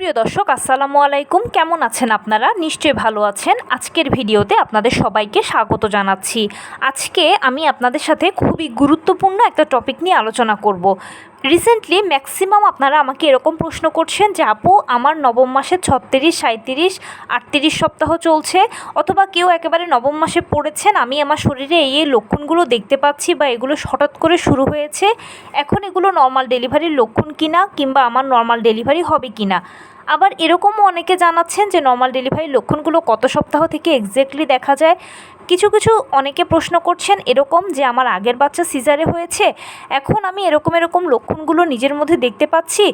সুপ্রিয় দর্শক, আসসালামু আলাইকুম। কেমন আছেন আপনারা? নিশ্চয়ই ভালো আছেন। আজকের ভিডিওতে আপনাদের সবাইকে স্বাগত জানাচ্ছি। আজকে আমি আপনাদের সাথে খুবই গুরুত্বপূর্ণ একটা টপিক নিয়ে আলোচনা করব। রিসেন্টলি ম্যাক্সিমাম আপনারা আমাকে এরকম প্রশ্ন করছেন যে আপু, আমার নবম মাসে 36, 37, 38 সপ্তাহ চলছে, অথবা কেউ একেবারে নবম মাসে পড়েছেন, আমি আমার শরীরে এই লক্ষণগুলো দেখতে পাচ্ছি বা এগুলো হঠাৎ করে শুরু হয়েছে, এখন এগুলো নর্মাল ডেলিভারির লক্ষণ কিনা, কিংবা আমার নর্মাল ডেলিভারি হবে কিনা। আবার এরকমও অনেকে জানাচ্ছেন যে নর্মাল ডেলিভারির লক্ষণগুলো কত সপ্তাহ থেকে এক্স্যাক্টলি দেখা যায়। কিছু অনেকে প্রশ্ন করছেন এরকম যে আমার আগের বাচ্চা সিজারে হয়েছে, এখন আমি এরকম লক্ষণগুলো নিজের মধ্যে দেখতে পাচ্ছি,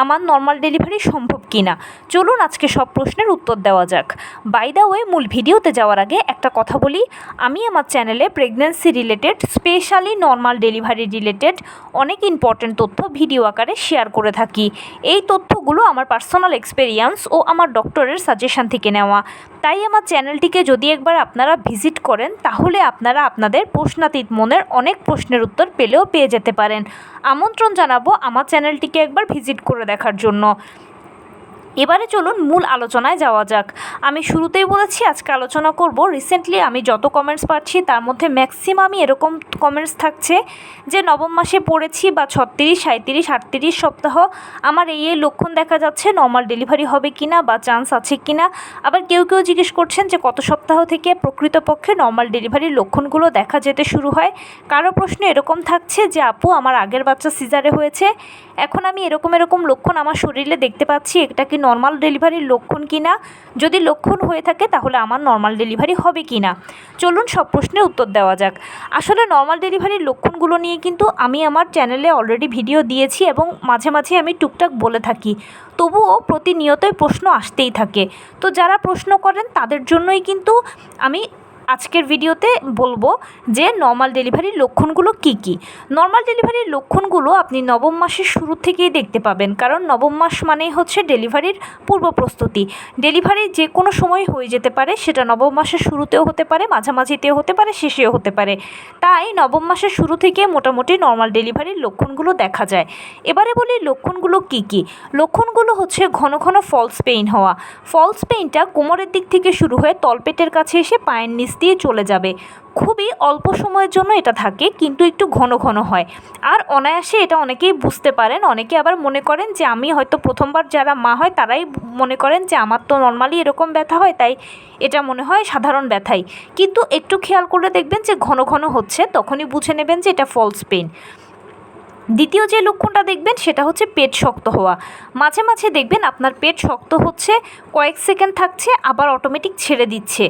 আমার নর্মাল ডেলিভারি সম্ভব কিনা। চলুন আজকে সব প্রশ্নের উত্তর দেওয়া যাক। বাই দ্য ওয়ে, মূল ভিডিওতে যাওয়ার আগে একটা কথা বলি, আমি আমার চ্যানেলে pregnancy related, specially normal delivery related অনেক ইম্পর্টেন্ট তথ্য ভিডিও আকারে শেয়ার করে থাকি। এই তথ্যগুলো আমার পার্সোনাল এক্সপেরিয়েন্স ও আমার ডক্টরের সাজেশন থেকে নেওয়া। তাই আমার চ্যানেলটিকে যদি একবার আপনারা ভিজিট করেন, তাহলে আপনারা আপনাদের প্রশ্নাতীত মনের অনেক প্রশ্নের উত্তর পেয়ে যেতে পারেন। আমন্ত্রণ জানাবো আমার চ্যানেলটিকে একবার ভিজিট করে দেখার জন্য। এবারে চলুন মূল আলোচনায় যাওয়া যাক। আমি শুরুতেই বলেছি আজকে আলোচনা করব, রিসেন্টলি আমি যত কমেন্টস পাচ্ছি তার মধ্যে ম্যাক্সিমামই এরকম কমেন্টস থাকছে যে নবম মাসে পড়েছি বা 36, 37, 38 সপ্তাহ আমার এই লক্ষণ দেখা যাচ্ছে, নর্মাল ডেলিভারি হবে কিনা বা চান্স আছে কিনা। আবার কেউ জিজ্ঞেস করছেন যে কত সপ্তাহ থেকে প্রকৃতপক্ষে নর্মাল ডেলিভারির লক্ষণগুলো দেখা যেতে শুরু হয়। কারো প্রশ্ন এরকম থাকছে যে আপু, আমার আগের বাচ্চা সিজারে হয়েছে, এখন আমি এরকম লক্ষণ আমার শরীরে দেখতে পাচ্ছি, এটা কি নর্মাল ডেলিভারির লক্ষণ কিনা? যদি লক্ষণ হয়ে থাকে তাহলে আমার নর্মাল ডেলিভারি হবে কিনা। চলুন সব প্রশ্নের উত্তর দেওয়া যাক। আসলে নর্মাল ডেলিভারির লক্ষণগুলো নিয়ে কিন্তু আমি আমার চ্যানেলে অলরেডি ভিডিও দিয়েছি এবং মাঝে মাঝে আমি টুকটাক বলে থাকি, তবুও প্রতিনিয়তই প্রশ্ন আসতেই থাকে। তো যারা প্রশ্ন করেন তাদের জন্যই কিন্তু আমি আজকের ভিডিওতে বলবো যে নর্মাল ডেলিভারির লক্ষণগুলো কি কি। নর্মাল ডেলিভারির লক্ষণগুলো আপনি নবম মাসের শুরু থেকেই দেখতে পাবেন, কারণ নবম মাস মানেই হচ্ছে ডেলিভারির পূর্ব প্রস্তুতি। ডেলিভারি যে কোনো সময় হয়ে যেতে পারে, সেটা নবম মাসের শুরুতেও হতে পারে, মাঝামাঝিতেও হতে পারে, শেষেও হতে পারে। তাই নবম মাসের শুরু থেকে মোটামুটি নর্মাল ডেলিভারির লক্ষণগুলো দেখা যায়। এবারে বলি লক্ষণগুলো কি কি। লক্ষণগুলো হচ্ছে ঘন ফলস পেইন হওয়া। ফলস পেইনটা কোমরের দিক থেকে শুরু হয়ে তলপেটের কাছে এসে পায়ের নিচ দিয়ে চলে যাবে। খুবই অল্প সময়ের জন্য এটা থাকে, কিন্তু একটু ঘন হয়। আর অনায়াসে এটা অনেকেই বুঝতে পারেন। অনেকে আবার মনে করেন যে আমি হয়তো প্রথমবার যারা মা হয় তারাই মনে করেন যে আমার তো নর্মালি এরকম ব্যথা হয়, তাই এটা মনে হয় সাধারণ ব্যথাই। কিন্তু একটু খেয়াল করে দেখবেন যে ঘন হচ্ছে, তখনই বুঝে নেবেন যে এটা ফলস পেইন। দ্বিতীয় যে লক্ষণটা দেখবেন সেটা হচ্ছে পেট শক্ত হওয়া। মাঝে মাঝে দেখবেন আপনার পেট শক্ত হচ্ছে, কয়েক সেকেন্ড থাকছে, আবার অটোমেটিক ছেড়ে দিচ্ছে।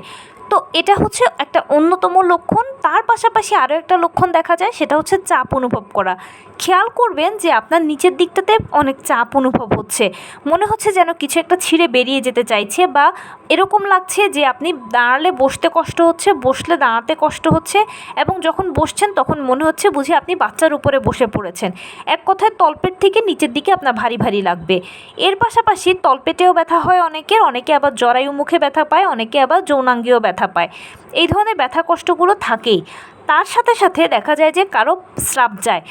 তো এটা হচ্ছে একটা অন্যতম লক্ষণ। তার পাশাপাশি আরও একটা লক্ষণ দেখা যায়, সেটা হচ্ছে চাপ অনুভব করা। খেয়াল করবেন যে আপনার নিচের দিকটাতে অনেক চাপ অনুভব হচ্ছে, মনে হচ্ছে যেন কিছু একটা ছিঁড়ে বেরিয়ে যেতে চাইছে, বা এরকম লাগছে যে আপনি দাঁড়ালে বসতে কষ্ট হচ্ছে, বসলে দাঁড়াতে কষ্ট হচ্ছে, এবং যখন বসছেন তখন মনে হচ্ছে বুঝি আপনি বাচ্চার উপরে বসে পড়েছেন। এক কথায় তলপেট থেকে নিচের দিকে আপনার ভারী লাগবে। এর পাশাপাশি তলপেটেও ব্যথা হয় অনেকে আবার জরায়ু মুখে ব্যথা পায়, অনেকে আবার যৌনাঙ্গেও ব্যথা পায়। এই ধরনের ব্যথা কষ্টগুলো থাকেই। তার সাথে দেখা যায় যে কারো স্রাব যায়।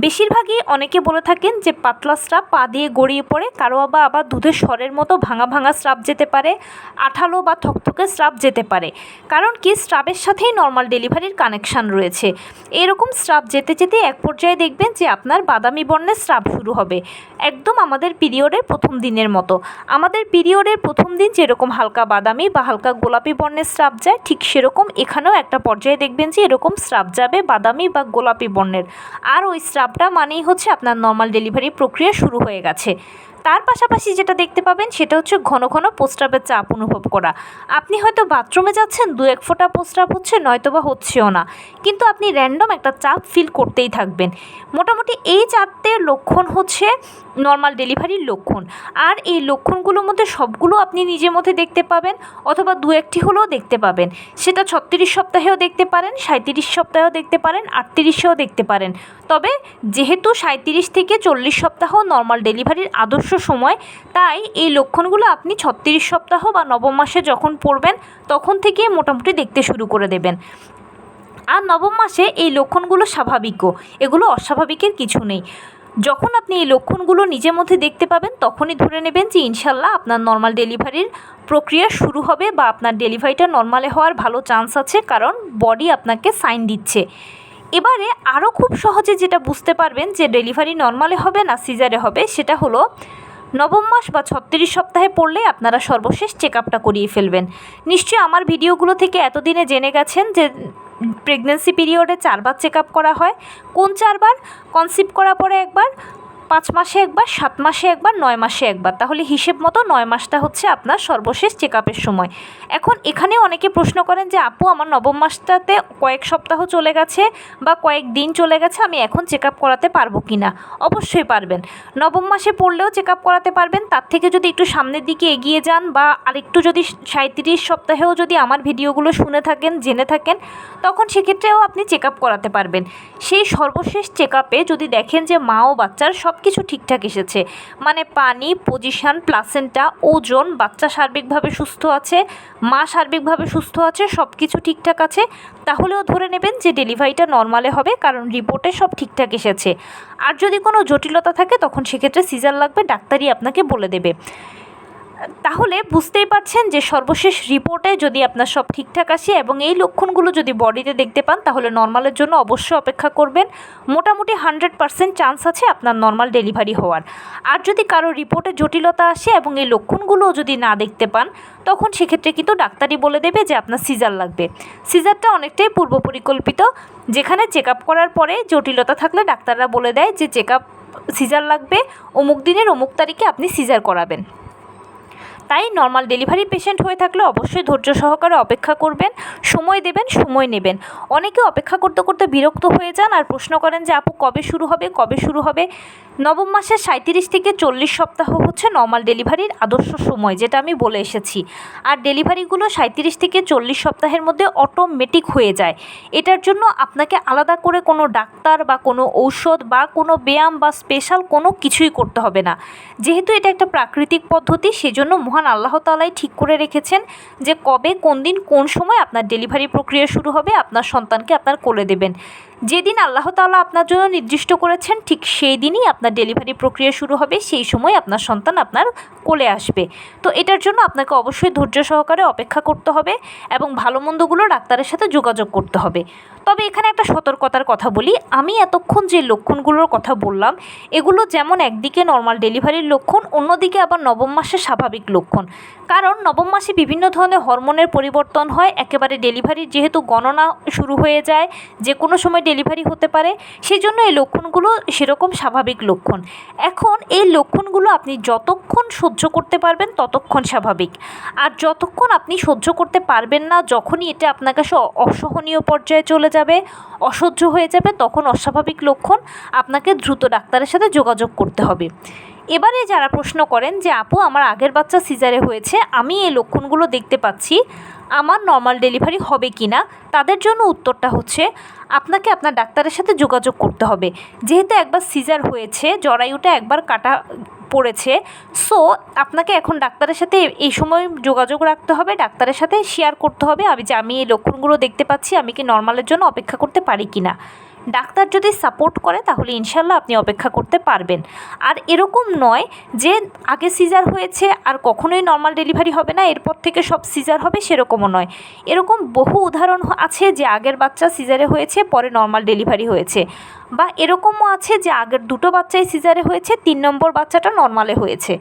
বেশিরভাগই অনেকে বলে থাকেন যে পাতলা স্রাব পা দিয়ে গড়িয়ে পড়ে, কারো আবার দুধের স্বরের মতো ভাঙা স্রাব যেতে পারে, আঠালো বা থকথকে স্রাব যেতে পারে। কারণ কি, স্রাবের সাথেই নর্মাল ডেলিভারির কানেকশান রয়েছে। এরকম স্রাব যেতে এক পর্যায়ে দেখবেন যে আপনার বাদামি বর্ণের স্রাব শুরু হবে, একদম আমাদের পিরিয়ডের প্রথম দিনের মতো। আমাদের পিরিয়ডের প্রথম দিন যেরকম হালকা বাদামি বা হালকা গোলাপি বর্ণের স্রাব যায়, ঠিক সেরকম এখানেও একটা পর্যায়ে দেখবেন যে এরকম স্রাব যাবে বাদামি বা গোলাপি বর্ণের। আর ওই স্রাবটা মানেই হচ্ছে আপনার নর্মাল ডেলিভারি প্রক্রিয়া শুরু হয়ে গেছে। তার পাশাপাশি যেটা দেখতে পাবেন সেটা হচ্ছে ঘন প্রস্রাবের চাপ অনুভব করা। আপনি হয়তো বাথরুমে যাচ্ছেন, 1 ফোঁটা প্রস্রাব হচ্ছে, নয়তোবা হচ্ছেও না, কিন্তু আপনি র্যান্ডম একটা চাপ ফিল করতেই থাকবেন। মোটামুটি এই 4টে লক্ষণ হচ্ছে নর্মাল ডেলিভারির লক্ষণ। আর এই লক্ষণগুলোর মধ্যে সবগুলো আপনি নিজের মধ্যে দেখতে পাবেন, অথবা 2-1টি হলেও দেখতে পাবেন। সেটা 36 সপ্তাহেও দেখতে পারেন, 37 সপ্তাহেও দেখতে পারেন, 38এও দেখতে পারেন। তবে যেহেতু 37 থেকে 40 সপ্তাহ নর্মাল ডেলিভারির আদর্শ সময়, তাই এই লক্ষণগুলো আপনি 36 সপ্তাহ বা নবম মাসে যখন পড়বেন তখন থেকে মোটামুটি দেখতে শুরু করে দেবেন। আর নবম মাসে এই লক্ষণগুলো স্বাভাবিকও, এগুলো অস্বাভাবিকের কিছু নেই। যখন আপনি এই লক্ষণগুলো নিজের মধ্যে দেখতে পাবেন তখনই ধরে নেবেন যে ইনশাল্লাহ আপনার নর্মাল ডেলিভারির প্রক্রিয়া শুরু হবে বা আপনার ডেলিভারিটা নর্মালে হওয়ার ভালো চান্স আছে, কারণ বডি আপনাকে সাইন দিচ্ছে। এবারে আরও খুব সহজে যেটা বুঝতে পারবেন যে ডেলিভারি নর্মালে হবে না সিজারে হবে, সেটা হলো নবম মাস বা 36 সপ্তাহে পড়লে আপনারা সর্বশেষ চেক আপটা করিয়ে ফেলবেন। নিশ্চয়ই আমার ভিডিওগুলো থেকে এতদিনে জেনে গেছেন যে প্রেগন্যান্সি পিরিয়ডে 4বার চেক আপ করা হয়। কোন 4বার? কনসিভ করার পরে একবার, 5 মাসে একবার, 7 মাসে একবার, 9 মাসে একবার। তাহলে হিসেব মতো 9 মাসটা হচ্ছে আপনার সর্বশেষ চেক আপের সময়। এখন এখানে অনেকে প্রশ্ন করেন যে আপু আমার নবম মাসটাতে কয়েক সপ্তাহ চলে গেছে বা কয়েক দিন চলে গেছে, আমি এখন চেক আপ করাতে পারবো কি না? অবশ্যই পারবেন। নবম মাসে পড়লেও চেক আপ করাতে পারবেন। তার থেকে যদি একটু সামনের দিকে এগিয়ে যান বা আরেকটু যদি 37 সপ্তাহেও যদি আমার ভিডিওগুলো শুনে থাকেন, জেনে থাকেন, তখন সেক্ষেত্রেও আপনি চেক আপ করাতে পারবেন। সেই সর্বশেষ চেক আপে যদি দেখেন যে মা ও বাচ্চার সব কিছু ঠিকঠাক এসেছে, মানে পানি, পজিশন, প্লাসেন্টা, ওজন, বাচ্চা সার্বিকভাবে সুস্থ আছে, মা সার্বিকভাবে সুস্থ আছে, সব কিছু ঠিকঠাক আছে, তাহলেও ধরে নেবেন যে ডেলিভারিটা নর্মালে হবে, কারণ রিপোর্টে সব ঠিকঠাক এসেছে। আর যদি কোনো জটিলতা থাকে তখন সেক্ষেত্রে সিজার লাগবে, ডাক্তারই আপনাকে বলে দেবে। তাহলে বুঝতেই পারছেন যে সর্বশেষ রিপোর্টে যদি আপনার সব ঠিকঠাক আসে এবং এই লক্ষণগুলো যদি বডিতে দেখতে পান, তাহলে নর্মালের জন্য অবশ্যই অপেক্ষা করবেন। মোটামুটি 100% চান্স আছে আপনার নর্মাল ডেলিভারি হওয়ার। আর যদি কারো রিপোর্টে জটিলতা আসে এবং এই লক্ষণগুলো যদি না দেখতে পান, তখন সেক্ষেত্রে কিন্তু ডাক্তারই বলে দেবে যে আপনার সিজার লাগবে। সিজারটা অনেকটাই পূর্ব পরিকল্পিত, যেখানে চেক আপ করার পরে জটিলতা থাকলে ডাক্তাররা বলে দেয় যে চেক আপ সিজার লাগবে, অমুক দিনের অমুক তারিখে আপনি সিজার করাবেন। তাই নর্মাল ডেলিভারি পেশেন্ট হয়ে থাকলে অবশ্যই ধৈর্য সহকারে অপেক্ষা করবেন, সময় দেবেন, সময় নেবেন। অনেকে অপেক্ষা করতে করতে বিরক্ত হয়ে যান আর প্রশ্ন করেন যে আপু কবে শুরু হবে, কবে শুরু হবে? নবম মাসের 37 থেকে 40 সপ্তাহ হচ্ছে নর্মাল ডেলিভারির আদর্শ সময়, যেটা আমি বলে এসেছি। আর ডেলিভারিগুলো 37 থেকে 40 সপ্তাহের মধ্যে অটোমেটিক হয়ে যায়। এটার জন্য আপনাকে আলাদা করে কোনো ডাক্তার বা কোনো ঔষধ বা কোনো ব্যায়াম বা স্পেশাল কোনো কিছুই করতে হবে না। যেহেতু এটা একটা প্রাকৃতিক পদ্ধতি, সেজন্য মহান আল্লাহ তাআলাই ঠিক করে রেখেছেন যে কবে, কোন দিন, কোন সময় আপনার ডেলিভারি প্রক্রিয়া শুরু হবে, আপনার সন্তানকে আপনার কোলে দেবেন। যেদিন আল্লাহ তাআলা আপনার জন্য নির্দিষ্ট করেছেন ঠিক সেই দিনই আপনার ডেলিভারি প্রক্রিয়া শুরু হবে, সেই সময় আপনার সন্তান আপনার কোলে আসবে। তো এটার জন্য আপনাকে অবশ্যই ধৈর্য সহকারে অপেক্ষা করতে হবে এবং ভালো মন্দগুলো ডাক্তারের সাথে যোগাযোগ করতে হবে। তবে এখানে একটা সতর্কতার কথা বলি, আমি এতক্ষণ যে লক্ষণগুলোর কথা বললাম, এগুলো যেমন একদিকে নর্মাল ডেলিভারির লক্ষণ, অন্যদিকে আবার নবম মাসের স্বাভাবিক লক্ষণ। কারণ নবম মাসে বিভিন্ন ধরনের হরমোনের পরিবর্তন হয়, একেবারে ডেলিভারির যেহেতু গণনা শুরু হয়ে যায়, যে কোনো সময় ডেলিভারি হতে পারে, সেই জন্য এই লক্ষণগুলো সেরকম স্বাভাবিক লক্ষণ। এখন এই লক্ষণগুলো আপনি যতক্ষণ সহ্য করতে পারবেন ততক্ষণ স্বাভাবিক, আর যতক্ষণ আপনি সহ্য করতে পারবেন না, যখনই এটা আপনার কাছে অসহনীয় পর্যায়ে চলে যাবে, অসহ্য হয়ে যাবে, তখন অস্বাভাবিক লক্ষণ, আপনাকে দ্রুত ডাক্তারের সাথে যোগাযোগ করতে হবে। এবারে যারা প্রশ্ন করেন যে আপু আমার আগের বাচ্চা সিজারে হয়েছে, আমি এই লক্ষণগুলো দেখতে পাচ্ছি, আমার নর্মাল ডেলিভারি হবে কি না, তাদের জন্য উত্তরটা হচ্ছে আপনাকে আপনার ডাক্তারের সাথে যোগাযোগ করতে হবে। যেহেতু একবার সিজার হয়েছে, জরায়ুটা একবার কাটা পড়েছে, সো আপনাকে এখন ডাক্তারের সাথে এই সময় যোগাযোগ রাখতে হবে, ডাক্তারের সাথে শেয়ার করতে হবে আমি এই লক্ষণগুলো দেখতে পাচ্ছি, আমি কি নর্মালের জন্য অপেক্ষা করতে পারি কি না। ডাক্তার যদি সাপোর্ট করে তাহলে ইনশাল্লাহ আপনি অপেক্ষা করতে পারবেন। আর এরকম নয় যে আগে সিজার হয়েছে আর কখনোই নর্মাল ডেলিভারি হবে না, এরপর থেকে সব সিজার হবে, সেরকমও নয়। এরকম বহু উদাহরণ আছে যে আগের বাচ্চা সিজারে হয়েছে, পরে নর্মাল ডেলিভারি হয়েছে, বা এরকমও আছে যে আগের দুটো বাচ্চাই সিজারে হয়েছে, 3 নম্বর বাচ্চাটা নর্মালে হয়েছে।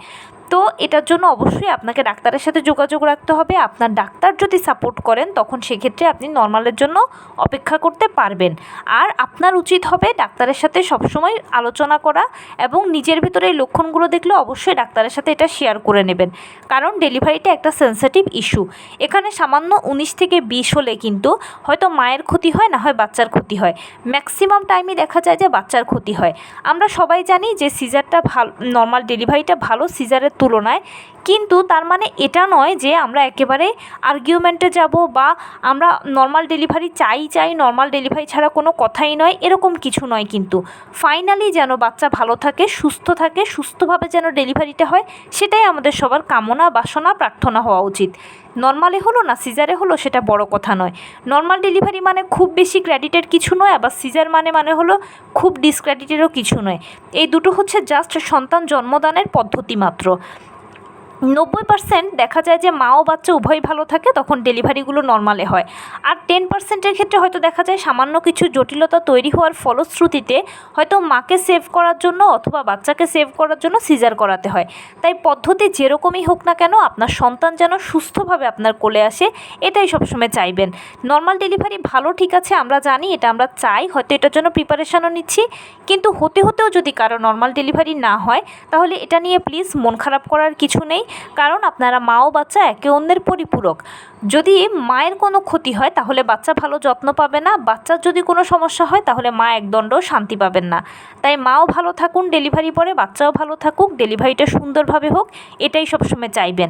তো এটার জন্য অবশ্যই আপনাকে ডাক্তারের সাথে যোগাযোগ রাখতে হবে। আপনার ডাক্তার যদি সাপোর্ট করেন তখন সেক্ষেত্রে আপনি নর্মালের জন্য অপেক্ষা করতে পারবেন। আর আপনার উচিত হবে ডাক্তারের সাথে সবসময় আলোচনা করা এবং নিজের ভিতরে এই লক্ষণগুলো দেখলে অবশ্যই ডাক্তারের সাথে এটা শেয়ার করে নেবেন, কারণ ডেলিভারিটা একটা সেন্সিটিভ ইস্যু। এখানে সামান্য 19 থেকে 20 হলে কিন্তু হয়তো মায়ের ক্ষতি হয়, না হয় বাচ্চার ক্ষতি হয়। ম্যাক্সিমাম টাইমই দেখা যায় যে বাচ্চার ক্ষতি হয়। আমরা সবাই জানি যে সিজারটা ভালো, নর্মাল ডেলিভারিটা ভালো সিজারের তুলনায়, কিন্তু তার মানে এটা নয় যে আমরা একেবারে আর্গুমেন্টে যাব বা আমরা নর্মাল ডেলিভারি চাই নর্মাল ডেলিভারি ছাড়া কোনো কথাই নয়, এরকম কিছু নয়। কিন্তু ফাইনালি যেন বাচ্চা ভালো থাকে, সুস্থ থাকে, সুস্থভাবে যেন ডেলিভারিটা হয়, সেটাই আমাদের সবার কামনা, বাসনা, প্রার্থনা হওয়া উচিত। নর্মালে হলো না সিজারে হলো সেটা বড় কথা নয়। নর্মাল ডেলিভারি মানে খুব বেশি ক্রেডিটের কিছু নয়, আবার সিজার মানে হলো খুব ডিসক্রেডিটেরও কিছু নয়। এই দুটো হচ্ছে জাস্ট সন্তান জন্মদানের পদ্ধতি মাত্র। 90% দেখা যায় যে মা ও বাচ্চা উভয়ই ভালো থাকে, তখন ডেলিভারিগুলো নর্মালে হয়। আর 10%-এর ক্ষেত্রে হয়তো দেখা যায় সামান্য কিছু জটিলতা তৈরি হওয়ার ফলশ্রুতিতে হয়তো মাকে সেভ করার জন্য অথবা বাচ্চাকে সেভ করার জন্য সিজার করাতে হয়। তাই পদ্ধতি যেরকমই হোক না কেন, আপনার সন্তান যেন সুস্থভাবে আপনার কোলে আসে, এটাই সবসময় চাইবেন। নর্মাল ডেলিভারি ভালো, ঠিক আছে, আমরা জানি, এটা আমরা চাই, হয়তো এটার জন্য প্রিপারেশানও নিচ্ছি। কিন্তু হতেও যদি কারো নর্মাল ডেলিভারি না হয়, তাহলে এটা নিয়ে প্লিজ মন খারাপ করার কিছু নেই। কারণ আপনারা মা ও বাচ্চা একে অন্যের পরিপূরক। যদি মায়ের কোনো ক্ষতি হয় তাহলে বাচ্চা ভালো যত্ন পাবে না, বাচ্চার যদি কোনো সমস্যা হয় তাহলে মা একদণ্ডও শান্তি পাবেন না। তাই মাও ভালো থাকুন ডেলিভারি পরে, বাচ্চাও ভালো থাকুক, ডেলিভারিটা সুন্দরভাবে হোক, এটাই সবসময় চাইবেন।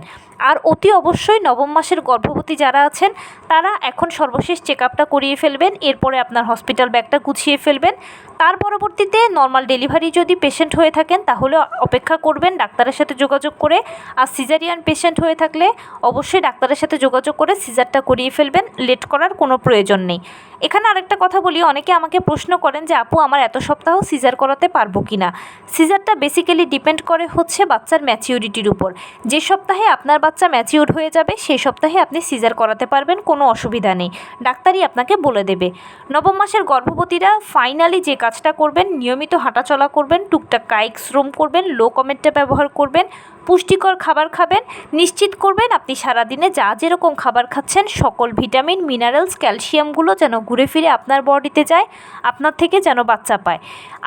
আর অতি অবশ্যই নবম মাসের গর্ভবতী যারা আছেন তারা এখন সর্বশেষ চেক আপটা করিয়ে ফেলবেন, এরপরে আপনার হসপিটাল ব্যাগটা গুছিয়ে ফেলবেন। তার পরবর্তীতে নর্মাল ডেলিভারি যদি পেশেন্ট হয়ে থাকেন তাহলে অপেক্ষা করবেন ডাক্তারের সাথে যোগাযোগ করে। আর সিজারিয়ান পেশেন্ট হয়ে থাকলে অবশ্যই ডাক্তারের সাথে যোগাযোগ করে সিজারটা করিয়ে ফেলবেন, লেট করার কোনো প্রয়োজন নেই। এখানে আরেকটা কথা বলি, অনেকে আমাকে প্রশ্ন করেন যে আপু আমার এত সপ্তাহ সিজার করাতে পারবো কি না। সিজারটা বেসিক্যালি ডিপেন্ড করে হচ্ছে বাচ্চার ম্যাচিউরিটির উপর। যে সপ্তাহে আপনার বাচ্চা ম্যাচিউর হয়ে যাবে সেই সপ্তাহে আপনি সিজার করাতে পারবেন, কোনো অসুবিধা নেই, ডাক্তারই আপনাকে বলে দেবে। নবম মাসের গর্ভবতীরা ফাইনালি যে কাজটা করবেন, নিয়মিত হাঁটাচলা করবেন, টুকটাক কায়িক শ্রম করবেন, লো কমেন্টটা ব্যবহার করবেন, পুষ্টিকর খাবার খাবেন, নিশ্চিত করবেন আপনি সারাদিনে যা যেরকম খাবার খাচ্ছেন সকল ভিটামিন, মিনারেলস, ক্যালসিয়ামগুলো যেন ঘুরে ফিরে আপনার বডিতে যায়, আপনার থেকে যেন বাচ্চা পায়।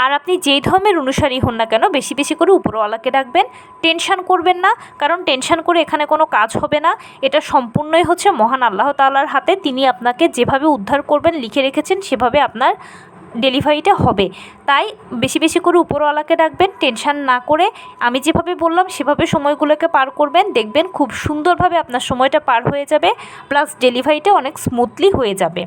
আর আপনি যেই ধর্মের অনুসারী হন না কেন বেশি বেশি করে উপরওয়ালাকে ডাকবেন, টেনশন করবেন না, কারণ টেনশন করে এখানে কোনো কাজ হবে না। এটা সম্পূর্ণই হচ্ছে মহান আল্লাহ তাআলার হাতে, তিনি আপনাকে যেভাবে উদ্ধার করবেন লিখে রেখেছেন সেভাবে আপনার ডেলিভারিটা হবে। তাই বেশি বেশি করে উপরওয়ালাকে ডাকবেন, টেনশান না করে আমি যেভাবে বললাম সেভাবে সময়গুলোকে পার করবেন, দেখবেন খুব সুন্দরভাবে আপনার সময়টা পার হয়ে যাবে, প্লাস ডেলিভারিটা অনেক স্মুথলি হয়ে যাবে।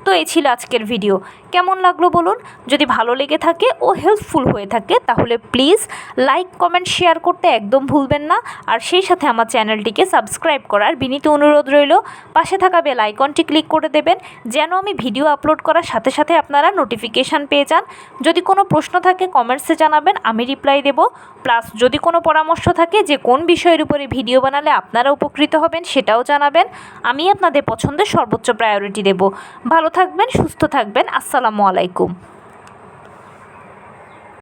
তো এই ছিল আজকের ভিডিও। কেমন লাগলো বলুন? যদি ভালো লেগে থাকে ও হেল্পফুল হয়ে থাকে তাহলে প্লিজ লাইক, কমেন্ট, শেয়ার করতে একদম ভুলবেন না। আর সেই সাথে আমার চ্যানেলটিকে সাবস্ক্রাইব করার বিনীত অনুরোধ রইল। পাশে থাকা বেল আইকনটি ক্লিক করে দেবেন যেন আমি ভিডিও আপলোড করার সাথে সাথে আপনারা নোটিফিকেশান পেয়ে যান। যদি কোনো প্রশ্ন থাকে কমেন্টসে জানাবেন, আমি রিপ্লাই দেব। প্লাস যদি কোনো পরামর্শ থাকে যে কোন বিষয়ের উপরে ভিডিও বানালে আপনারা উপকৃত হবেন সেটাও জানাবেন, আমি আপনাদের পছন্দের সর্বোচ্চ প্রায়োরিটি দেব। ভালো থাকবেন, সুস্থ থাকবেন। আসসালামু আলাইকুম।